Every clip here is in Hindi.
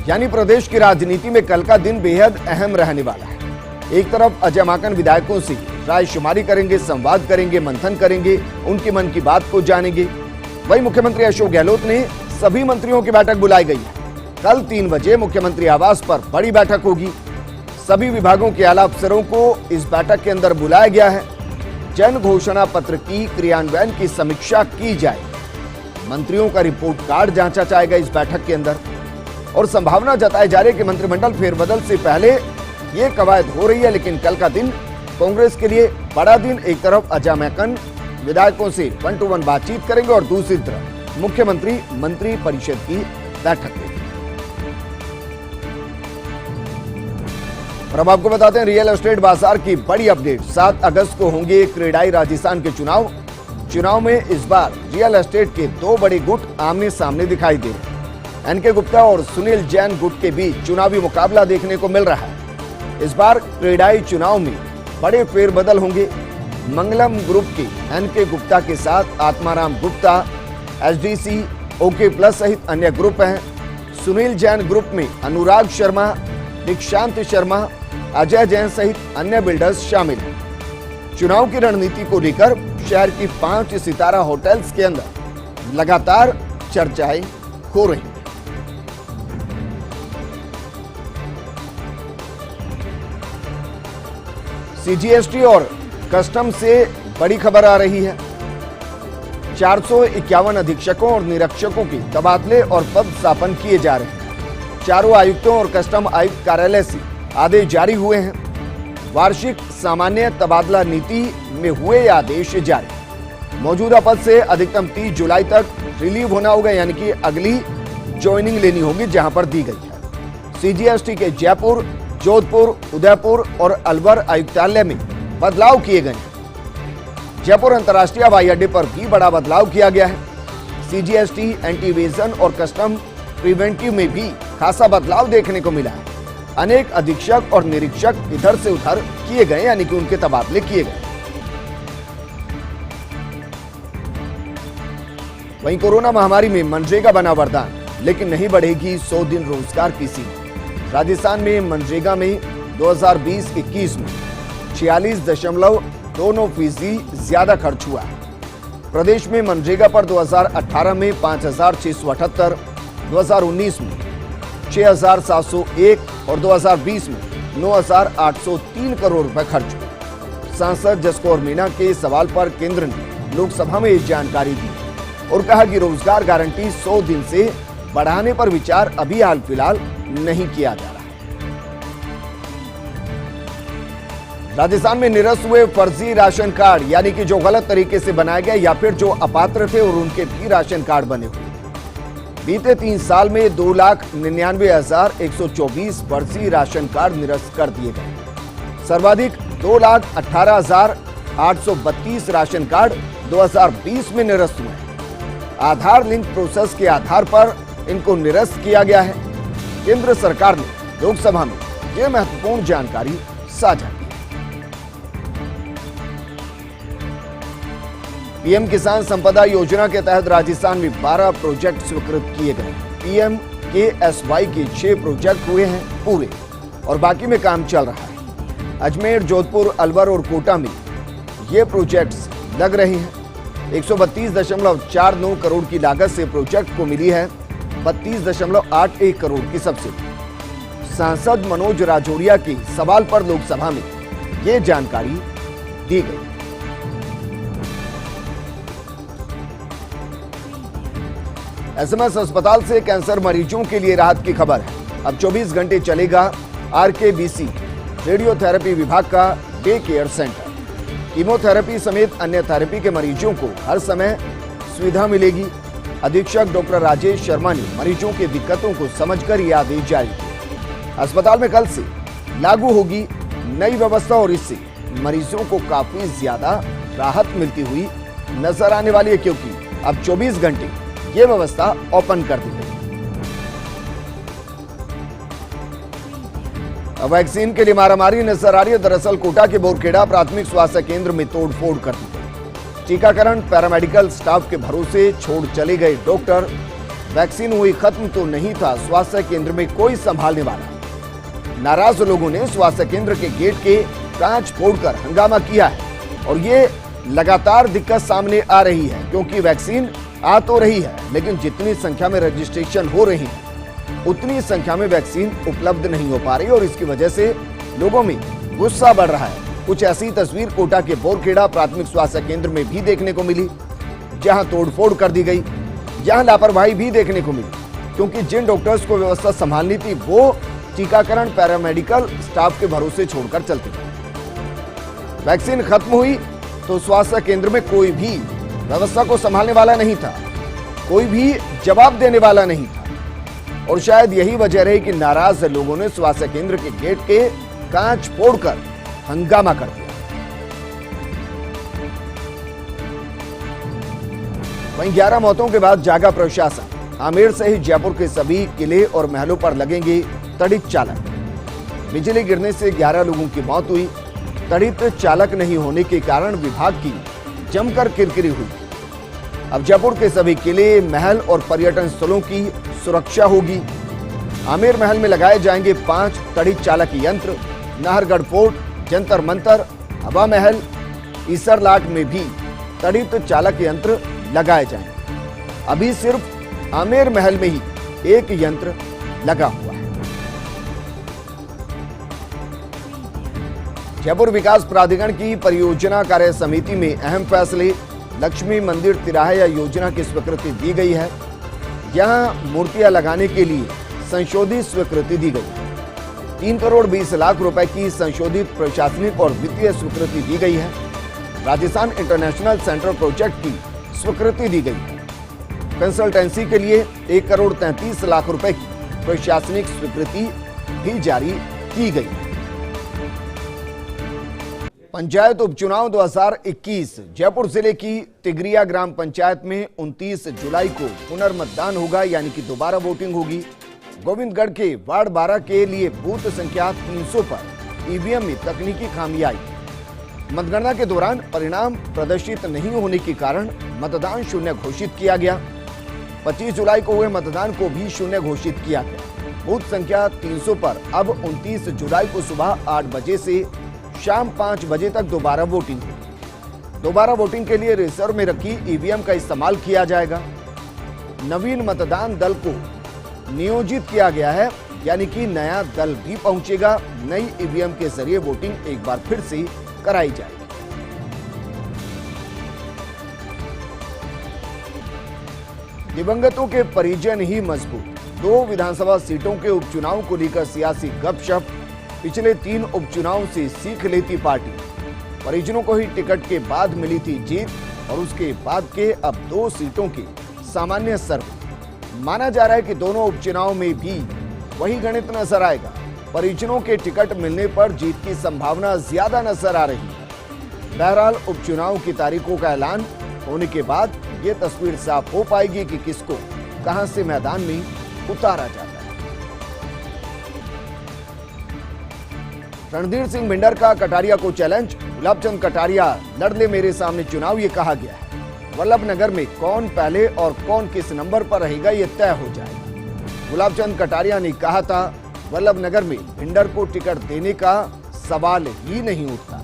यानी प्रदेश की राजनीति में कल का दिन बेहद अहम रहने वाला है। एक तरफ अजय माकन विधायकों से रायशुमारी करेंगे, संवाद करेंगे, मंथन करेंगे, उनके मन की बात को जानेंगे। वहीं मुख्यमंत्री अशोक गहलोत ने सभी मंत्रियों की बैठक बुलाई गई है। कल 3 बजे मुख्यमंत्री आवास पर बड़ी बैठक होगी। सभी विभागों के आला अफसरों को इस बैठक के अंदर बुलाया गया है। जन घोषणा पत्र की क्रियान्वयन की समीक्षा की जाएगी। मंत्रियों का रिपोर्ट कार्ड जांचा जाएगा इस बैठक के अंदर, और संभावना जताई जा रही है कि मंत्रिमंडल फेरबदल से पहले ये कवायद हो रही है। लेकिन कल का दिन कांग्रेस के लिए बड़ा दिन। एक तरफ अजय माकन विधायकों से 1-to-1 बातचीत करेंगे और दूसरी तरफ मुख्यमंत्री मंत्री परिषद की बैठक लेंगे। और अब आपको बताते हैं रियल एस्टेट बाजार की बड़ी अपडेट। 7 अगस्त को होंगे क्रेडाई राजस्थान के चुनाव में इस बार रियल एस्टेट के 2 बड़े गुट आमने सामने दिखाई दे रहे हैं। एनके गुप्ता और सुनील जैन गुट के बीच चुनावी मुकाबला देखने को मिल रहा है। इस बार क्रेडाई चुनाव में बड़े फेरबदल होंगे। मंगलम ग्रुप के एनके गुप्ता के साथ Atmaram Gupta, SDC, okay plus सहित अन्य ग्रुप हैं। सुनील जैन ग्रुप में अनुराग शर्मा, दीक्षांत शर्मा, अजय जैन सहित अन्य बिल्डर्स शामिल हैं। चुनाव की रणनीति को लेकर शहर की 5 सितारा होटल्स के अंदर लगातार चर्चाएं हो रही हैं। सीजीएसटी और कस्टम से बड़ी खबर आ रही है। 451 अधीक्षकों और निरीक्षकों के तबादले और पदस्थापन किए जा रहे हैं। चारों आयुक्तों और कस्टम आयुक्त कार्यालय से आदेश जारी हुए हैं। वार्षिक सामान्य तबादला नीति में हुए ये आदेश जारी। मौजूदा पद से अधिकतम 30 जुलाई तक रिलीव होना होगा, यानी कि अगली ज्वाइनिंग लेनी होगी जहां पर दी गई है। सीजीएसटी के जयपुर, जोधपुर, उदयपुर और अलवर आयुक्तालय में बदलाव किए गए हैं। जयपुर अंतर्राष्ट्रीय हवाई अड्डे पर भी बड़ा बदलाव किया गया है। सीजीएसटी, एंटीवेजन और कस्टम प्रिवेंटिव में भी खासा बदलाव देखने को मिला है। अनेक अधीक्षक और निरीक्षक इधर से उधर किए गए, यानी कि उनके तबादले किए गए। वहीं कोरोना महामारी में मनरेगा बना वरदान, लेकिन नहीं बढ़ेगी 100 दिन रोजगार की सीमा। राजस्थान में मनरेगा में 2020-21 में 46.29% ज्यादा खर्च हुआ है। प्रदेश में मनरेगा पर 2018 में 5,678, 2019 में 6,701 और 2020 में 9,803 करोड़ रुपए खर्च हुए। सांसद जसकौर मीणा के सवाल पर केंद्र ने लोकसभा में इस जानकारी दी और कहा कि रोजगार गारंटी 100 दिन से बढ़ाने पर विचार अभी हाल फिलहाल नहीं किया जा रहा है। राजस्थान में निरस्त हुए फर्जी राशन कार्ड, यानी कि जो गलत तरीके से बनाया गया या फिर जो अपात्र थे और उनके भी राशन कार्ड बने हुए। बीते 3 साल में 2,99,124 फर्जी राशन कार्ड निरस्त कर दिए गए। सर्वाधिक 2,18,832 राशन कार्ड 2020 में निरस्त हुए। आधार लिंक प्रोसेस के आधार पर इनको निरस्त किया गया है। केंद्र सरकार ने लोकसभा में यह महत्वपूर्ण जानकारी साझा की। पीएम किसान संपदा योजना के तहत राजस्थान में 12 प्रोजेक्ट स्वीकृत किए गए। PMKSY के 6 प्रोजेक्ट हुए हैं पूरे और बाकी में काम चल रहा है। अजमेर, जोधपुर, अलवर और कोटा में ये प्रोजेक्ट्स लग रहे हैं। 132.49 करोड़ की लागत से प्रोजेक्ट को मिली है 32.81 करोड़ की सब्सिडी। सांसद मनोज राजौरिया के सवाल पर लोकसभा में ये जानकारी दी गई। एसएमएस अस्पताल से कैंसर मरीजों के लिए राहत की खबर है। अब 24 घंटे चलेगा RKBC रेडियोथेरेपी विभाग का डे केयर सेंटर। कीमोथेरेपी समेत अन्य थेरेपी के मरीजों को हर समय सुविधा मिलेगी। अधीक्षक डॉक्टर राजेश शर्मा ने मरीजों की दिक्कतों को समझकर यह आदेश जारी किया। अस्पताल में कल से लागू होगी नई व्यवस्था और इससे मरीजों को काफी ज्यादा राहत मिलती हुई नजर आने वाली है, क्योंकि अब 24 घंटे ये व्यवस्था ओपन कर दी गई। वैक्सीन के लिए मारामारी नजर आ रही है। दरअसल कोटा के बोरखेड़ा प्राथमिक स्वास्थ्य केंद्र में तोड़फोड़ कर दी गई। टीकाकरण पैरामेडिकल स्टाफ के भरोसे छोड़ चले गए डॉक्टर। वैक्सीन हुई खत्म तो नहीं था स्वास्थ्य केंद्र में कोई संभालने वाला। नाराज लोगों ने स्वास्थ्य केंद्र के गेट के कांच फोड़कर हंगामा किया है और ये लगातार दिक्कत सामने आ रही है, क्योंकि वैक्सीन आ तो रही है लेकिन जितनी संख्या में रजिस्ट्रेशन हो रही है उतनी संख्या में वैक्सीन उपलब्ध नहीं हो पा रही और इसकी वजह से लोगों में गुस्सा बढ़ रहा है। कुछ ऐसी तस्वीर कोटा के बोरखेड़ा प्राथमिक स्वास्थ्य केंद्र में भी देखने को मिली, जहां तोड़फोड़ कर दी गई, जहां लापरवाही भी देखने को मिली, क्योंकि जिन डॉक्टर्स को व्यवस्था संभालनी थी वो टीकाकरण पैरामेडिकल स्टाफ के भरोसे छोड़कर चलते गए। वैक्सीन खत्म हुई तो स्वास्थ्य केंद्र में कोई भी व्यवस्था को संभालने वाला नहीं था, कोई भी जवाब देने वाला नहीं था और शायद यही वजह रही कि नाराज लोगों ने स्वास्थ्य केंद्र के गेट के कांच फोड़कर हंगामा कर दिया। वहीं 11 मौतों के बाद जागा प्रशासन। आमेर सहित जयपुर के सभी किले और महलों पर लगेंगे तड़ित चालक। बिजली गिरने से 11 लोगों की मौत हुई। तड़ित चालक नहीं होने के कारण विभाग की जमकर किरकिरी हुई। अब जयपुर के सभी किले, महल और पर्यटन स्थलों की सुरक्षा होगी। आमेर महल में लगाए जाएंगे 5 तड़ित चालक यंत्र। नाहरगढ़ फोर्ट, जंतर मंतर, हवा महल, ईसरलाट में भी तड़ित चालक यंत्र लगाए जाएंगे। अभी सिर्फ आमेर महल में ही एक यंत्र लगा हुआ है। जयपुर विकास प्राधिकरण की परियोजना कार्य समिति में अहम फैसले। लक्ष्मी मंदिर तिराहा योजना की स्वीकृति दी गई है। यहां मूर्तियां लगाने के लिए संशोधित स्वीकृति दी गई। 3 करोड़ 20 लाख रुपए की संशोधित प्रशासनिक और वित्तीय स्वीकृति दी गई है। राजस्थान इंटरनेशनल सेंटर प्रोजेक्ट की स्वीकृति दी गई है। कंसल्टेंसी के लिए 1 करोड़ 33 लाख रुपए की प्रशासनिक स्वीकृति भी जारी की गई है। पंचायत उपचुनाव 2021। जयपुर जिले की तिगरिया ग्राम पंचायत में 29 जुलाई को पुनर्मतदान होगा, यानी कि दोबारा वोटिंग होगी। गोविंदगढ़ के वार्ड 12 के लिए बूथ संख्या 300 पर ईवीएम में तकनीकी खामी आई। मतगणना के दौरान परिणाम प्रदर्शित नहीं होने के कारण मतदान शून्य घोषित किया गया। 25 जुलाई को हुए मतदान को भी शून्य घोषित किया गया। बूथ संख्या 300 पर अब 29 जुलाई को सुबह 8 बजे से शाम 5 बजे तक दोबारा वोटिंग होगी। दोबारा वोटिंग के लिए रिजर्व में रखी ईवीएम का इस्तेमाल किया जाएगा। नवीन मतदान दल को नियोजित किया गया है, यानी कि नया दल भी पहुंचेगा। नई ईवीएम के जरिए वोटिंग एक बार फिर से कराई जाएगी। दिवंगतों के परिजन ही मजबूत। 2 विधानसभा सीटों के उपचुनाव को लेकर सियासी गपशप। पिछले 3 उपचुनाव से सीख लेती पार्टी। परिजनों को ही टिकट के बाद मिली थी जीत और उसके बाद के अब 2 सीटों के सामान्य सर्वे। माना जा रहा है कि दोनों उपचुनाव में भी वही गणित नजर आएगा। परिजनों के टिकट मिलने पर जीत की संभावना ज्यादा नजर आ रही है। बहरहाल उपचुनाव की तारीखों का ऐलान होने के बाद ये तस्वीर साफ हो पाएगी कि किसको कहां से मैदान में उतारा जाता है। रणधीर सिंह भिंडर का कटारिया को चैलेंज। गुलाबचंद कटारिया लड़ ले मेरे सामने चुनाव, ये कहा गया है। वल्लभनगर में कौन पहले और कौन किस नंबर पर रहेगा ये तय हो जाएगा। गुलाबचंद कटारिया ने कहा था वल्लभनगर में भिंडर को टिकट देने का सवाल ही नहीं उठता।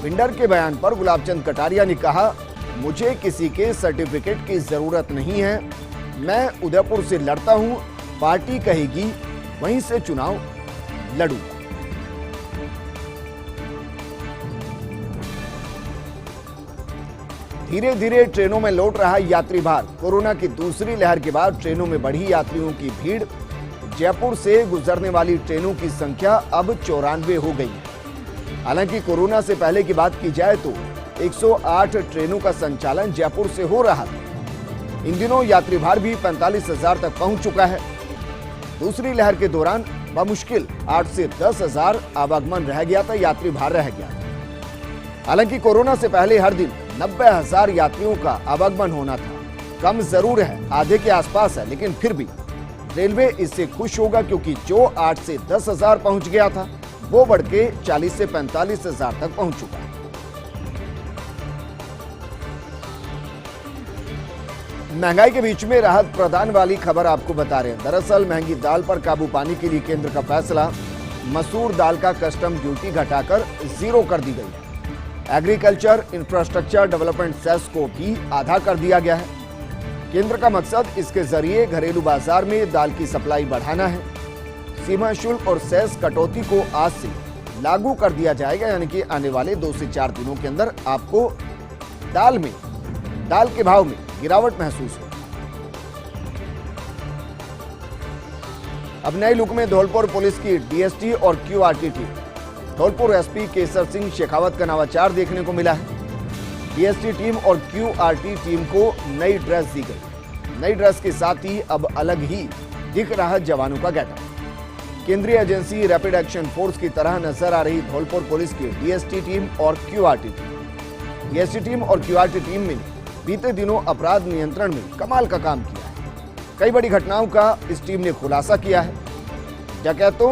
भिंडर के बयान पर गुलाबचंद कटारिया ने कहा, मुझे किसी के सर्टिफिकेट की जरूरत नहीं है, मैं उदयपुर से लड़ता हूं, पार्टी कहेगी वहीं से चुनाव लड़ूंगा। धीरे धीरे ट्रेनों में लौट रहा यात्री भार। कोरोना की दूसरी लहर के बाद ट्रेनों में बढ़ी यात्रियों की भीड़। जयपुर से गुजरने वाली ट्रेनों की संख्या अब 94 हो गई है। हालांकि कोरोना से पहले की बात की जाए तो 108 ट्रेनों का संचालन जयपुर से हो रहा था। इन दिनों यात्री भार भी 45,000 तक पहुंच चुका है। दूसरी लहर के दौरान बमुश्किल 8 से 10,000 आवागमन रह गया था, यात्री भार रह गया। हालांकि कोरोना से पहले हर दिन 90,000 यात्रियों का आवागमन होना था। कम जरूर है, आधे के आसपास है, लेकिन फिर भी रेलवे इससे खुश होगा, क्योंकि जो 8 से 10,000 पहुंच गया था वो बढ़ के 40 से 45,000 तक पहुंच चुका है। महंगाई के बीच में राहत प्रदान वाली खबर आपको बता रहे हैं। दरअसल महंगी दाल पर काबू पाने के लिए केंद्र का फैसला, मसूर दाल का कस्टम ड्यूटी घटाकर 0 कर दी गई है। एग्रीकल्चर इंफ्रास्ट्रक्चर डेवलपमेंट सेस को भी आधा कर दिया गया है। केंद्र का मकसद इसके जरिए घरेलू बाजार में दाल की सप्लाई बढ़ाना है। सीमा शुल्क और सेस कटौती को आज से लागू कर दिया जाएगा, यानी कि आने वाले 2 से 4 दिनों के अंदर आपको दाल के भाव में गिरावट महसूस हो। अब नई लुक में धौलपुर पुलिस की डीएसटी और QRT team. Dholpur SP Kesar Singh Shekhawat का नवाचार देखने को मिला है। डीएसटी टीम और क्यूआरटी टीम को नई ड्रेस दी गई। नई ड्रेस के साथ ही अब अलग ही दिख रहा है जवानों का गेटअप। केंद्रीय एजेंसी रैपिड एक्शन फोर्स की तरह नजर आ रही धौलपुर पुलिस की डीएसटी टीम और क्यूआरटी टीम। डीएसटी टीम और क्यूआरटी टीम में बीते दिनों अपराध नियंत्रण में कमाल का काम किया है। कई बड़ी घटनाओं का इस टीम ने खुलासा किया है। डकैतों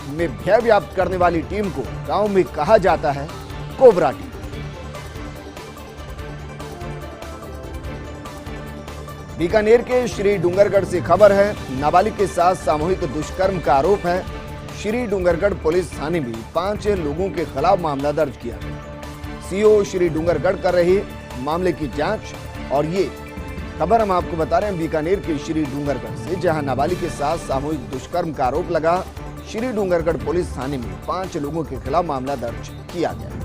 में भय व्याप्त करने वाली टीम को गांव में कहा जाता है कोबरा टीम। बीकानेर के श्री डूंगरगढ़ से खबर है। नाबालिग के साथ सामूहिक दुष्कर्म का आरोप है। श्री डूंगरगढ़ पुलिस थाने में 5 लोगों के खिलाफ मामला दर्ज किया। सीओ श्री डूंगरगढ़ कर रहे मामले की जांच। और ये खबर हम आपको बता रहे हैं बीकानेर के श्री डूंगरगढ़ से, जहां नाबालिग के साथ सामूहिक दुष्कर्म का आरोप लगा। श्री डूंगरगढ़ पुलिस थाने में 5 लोगों के खिलाफ मामला दर्ज किया गया।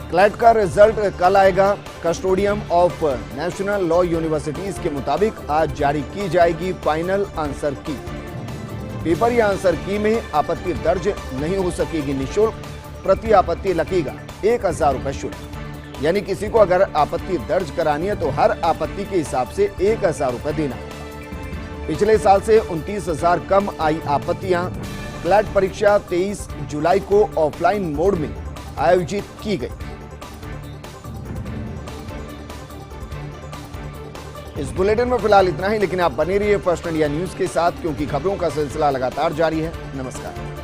क्लैट का रिजल्ट कल आएगा। कस्टोडियम ऑफ नेशनल लॉ यूनिवर्सिटीज के मुताबिक आज जारी की जाएगी फाइनल आंसर की। पेपर या आंसर की में आपत्ति दर्ज नहीं हो सकेगी निःशुल्क। प्रति आपत्ति लगेगा 1000 रुपए शुल्क। यानी किसी को अगर आपत्ति दर्ज करानी है तो हर आपत्ति के हिसाब से 1000 रुपए देना होगा। पिछले साल से 29,000 कम आई आपत्तियां। क्लैट परीक्षा 23 जुलाई को ऑफलाइन मोड में आयोजित की गई। इस बुलेटिन में फिलहाल इतना ही, लेकिन आप बने रहिए फर्स्ट इंडिया न्यूज के साथ, क्योंकि खबरों का सिलसिला लगातार जारी है। नमस्कार।